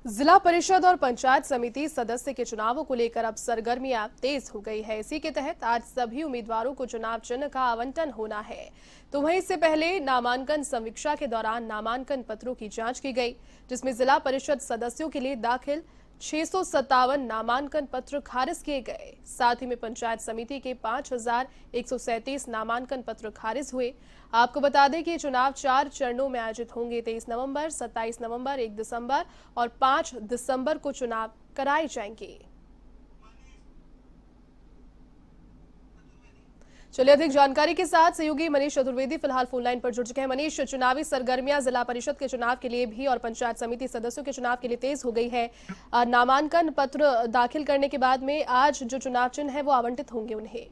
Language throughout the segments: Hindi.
जिला परिषद और पंचायत समिति सदस्य के चुनावों को लेकर अब सरगर्मियां तेज हो गई है। इसी के तहत आज सभी उम्मीदवारों को चुनाव चिन्ह का आवंटन होना है। तो वहीं इससे पहले नामांकन समीक्षा के दौरान नामांकन पत्रों की जांच की गई, जिसमें जिला परिषद सदस्यों के लिए दाखिल 657 नामांकन पत्र खारिज किए गए। साथ ही में पंचायत समिति के 5137 नामांकन पत्र खारिज हुए। आपको बता दें कि ये चुनाव 4 चरणों में आयोजित होंगे। 23 नवंबर, 27 नवंबर, 1 दिसंबर और 5 दिसंबर को चुनाव कराए जाएंगे। चलिए अधिक जानकारी के साथ सहयोगी मनीष चतुर्वेदी फिलहाल फोन लाइन पर जुड़ चुके हैं। मनीष, चुनावी सरगर्मियां जिला परिषद के चुनाव के लिए भी और पंचायत समिति सदस्यों के चुनाव के लिए तेज हो गई है। नामांकन पत्र दाखिल करने के बाद में आज जो चुनाव चिन्ह है वो आवंटित होंगे उन्हें।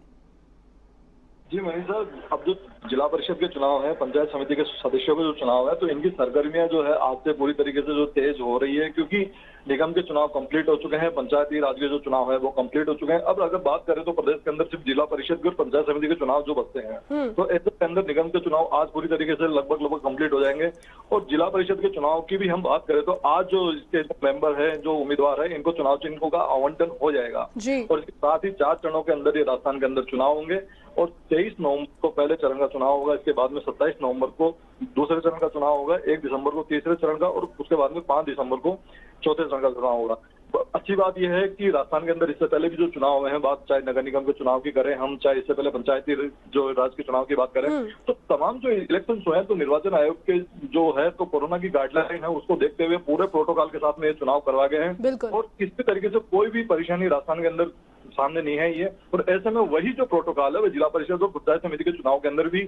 जी मनीष साहब, अब जो जिला परिषद के चुनाव है, पंचायत समिति के सदस्यों के जो चुनाव है, तो इनकी सरगर्मियां जो है आज से पूरी तरीके से जो तेज हो रही है, क्योंकि निगम के चुनाव कंप्लीट हो चुके हैं, पंचायती राज के जो चुनाव है वो कंप्लीट हो चुके हैं। अब अगर बात करें तो प्रदेश के अंदर सिर्फ जिला परिषद के और पंचायत समिति के चुनाव जो बचते हैं, तो ऐसे के अंदर निगम के चुनाव आज पूरी तरीके से लगभग कंप्लीट हो जाएंगे। और जिला परिषद के चुनाव की भी हम बात करें तो आज जो इसके मेंबर है, जो उम्मीदवार है, इनको चुनाव चिन्हों का आवंटन हो जाएगा। और इसके साथ ही 4 चरणों के अंदर ये राजस्थान के अंदर चुनाव होंगे और 23 नवंबर को पहले चरण का चुनाव होगा। इसके बाद में 27 नवंबर को दूसरे चरण का चुनाव होगा, 1 दिसंबर को तीसरे चरण का और उसके बाद में 5 दिसंबर को चौथे चरण का चुनाव होगा। अच्छी बात यह है कि राजस्थान के अंदर इससे पहले भी जो चुनाव हुए हैं, बात चाहे नगर निगम के चुनाव की करें हम, चाहे इससे पहले पंचायती जो राज्य के चुनाव की बात करें, तो तमाम जो इलेक्शन हुए हैं तो निर्वाचन आयोग के जो है तो कोरोना की गाइडलाइन है उसको देखते हुए पूरे प्रोटोकॉल के साथ में ये चुनाव करवा गए हैं। और किसी तरीके से कोई भी परेशानी राजस्थान के अंदर सामने नहीं है ये। और ऐसे में वही जो प्रोटोकॉल है वो जिला परिषद और पंचायत समिति के चुनाव के अंदर भी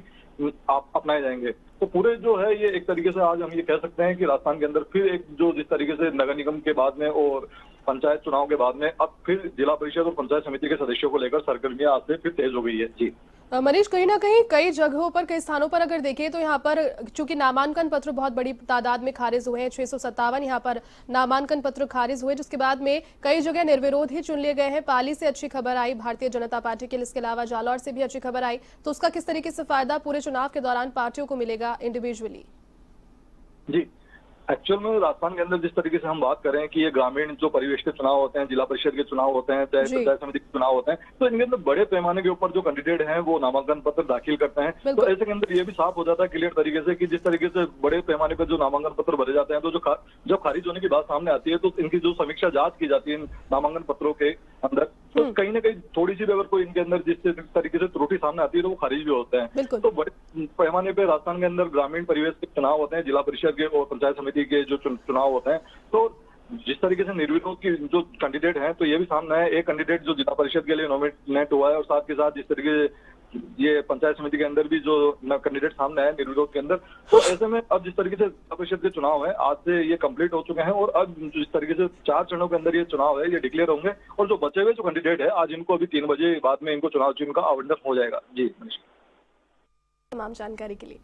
अपनाए जाएंगे। तो पूरे जो है ये एक तरीके से आज हम ये कह सकते हैं कि राजस्थान के अंदर फिर एक जो जिस तरीके से नगर निगम के बाद में और पंचायत चुनाव के बाद में अब फिर जिला परिषद और पंचायत समिति के सदस्यों को लेकर सरगर्मियां आज से फिर तेज हो गई है। जी मनीष, कहीं ना कहीं कई जगहों पर, कई स्थानों पर अगर देखें तो यहाँ पर चूंकि नामांकन पत्र बहुत बड़ी तादाद में खारिज हुए हैं, 657 यहाँ पर नामांकन पत्र खारिज हुए, जिसके बाद में कई जगह निर्विरोध ही चुन लिए गए हैं। पाली से अच्छी खबर आई भारतीय जनता पार्टी के लिए, इसके अलावा जालौर से भी अच्छी खबर आई। तो उसका किस तरीके से फायदा पूरे चुनाव के दौरान पार्टियों को मिलेगा इंडिविजुअली? जी, एक्चुअल में राजस्थान के अंदर जिस तरीके से हम बात करें कि ये ग्रामीण जो परिवेश के चुनाव होते हैं, जिला परिषद के चुनाव होते हैं, चाहे पंचायत समिति के चुनाव होते हैं, तो इनके अंदर बड़े पैमाने के ऊपर जो कैंडिडेट हैं वो नामांकन पत्र दाखिल करते हैं। तो ऐसे के अंदर ये भी साफ हो जाता है क्लियर तरीके से कि जिस तरीके से बड़े पैमाने पर जो नामांकन पत्र भरे जाते हैं, तो जब खारिज होने की बात सामने आती है तो इनकी जो समीक्षा जांच की जाती है नामांकन पत्रों के अंदर, तो कहीं ना कहीं थोड़ी सी भी अगर कोई इनके अंदर जिस तरीके से त्रुटि सामने आती है तो वो खारिज भी होते हैं। तो बड़े पैमाने पे राजस्थान के अंदर ग्रामीण परिवेश के चुनाव होते हैं, जिला परिषद के और पंचायत समिति के जो चुनाव होते हैं। तो जिस तरीके से निर्विरोध की जो कैंडिडेट हैं, तो ये भी सामने है, एक कैंडिडेट जो जिला परिषद के लिए नॉमिनेट हुआ है और साथ के साथ जिस तरीके ये पंचायत समिति के अंदर भी जो कैंडिडेट सामने है निर्विरोध के अंदर। तो ऐसे में अब जिस तरीके से जिला परिषद के चुनाव है आज से ये कंप्लीट हो चुके हैं और अब जिस तरीके से 4 चरणों के अंदर ये चुनाव है ये डिक्लेयर होंगे और जो बचे हुए जो कैंडिडेट है आज इनको अभी 3 बजे बाद में इनको चुनाव चिन्ह का आवंटन हो जाएगा। जी, तमाम जानकारी के लिए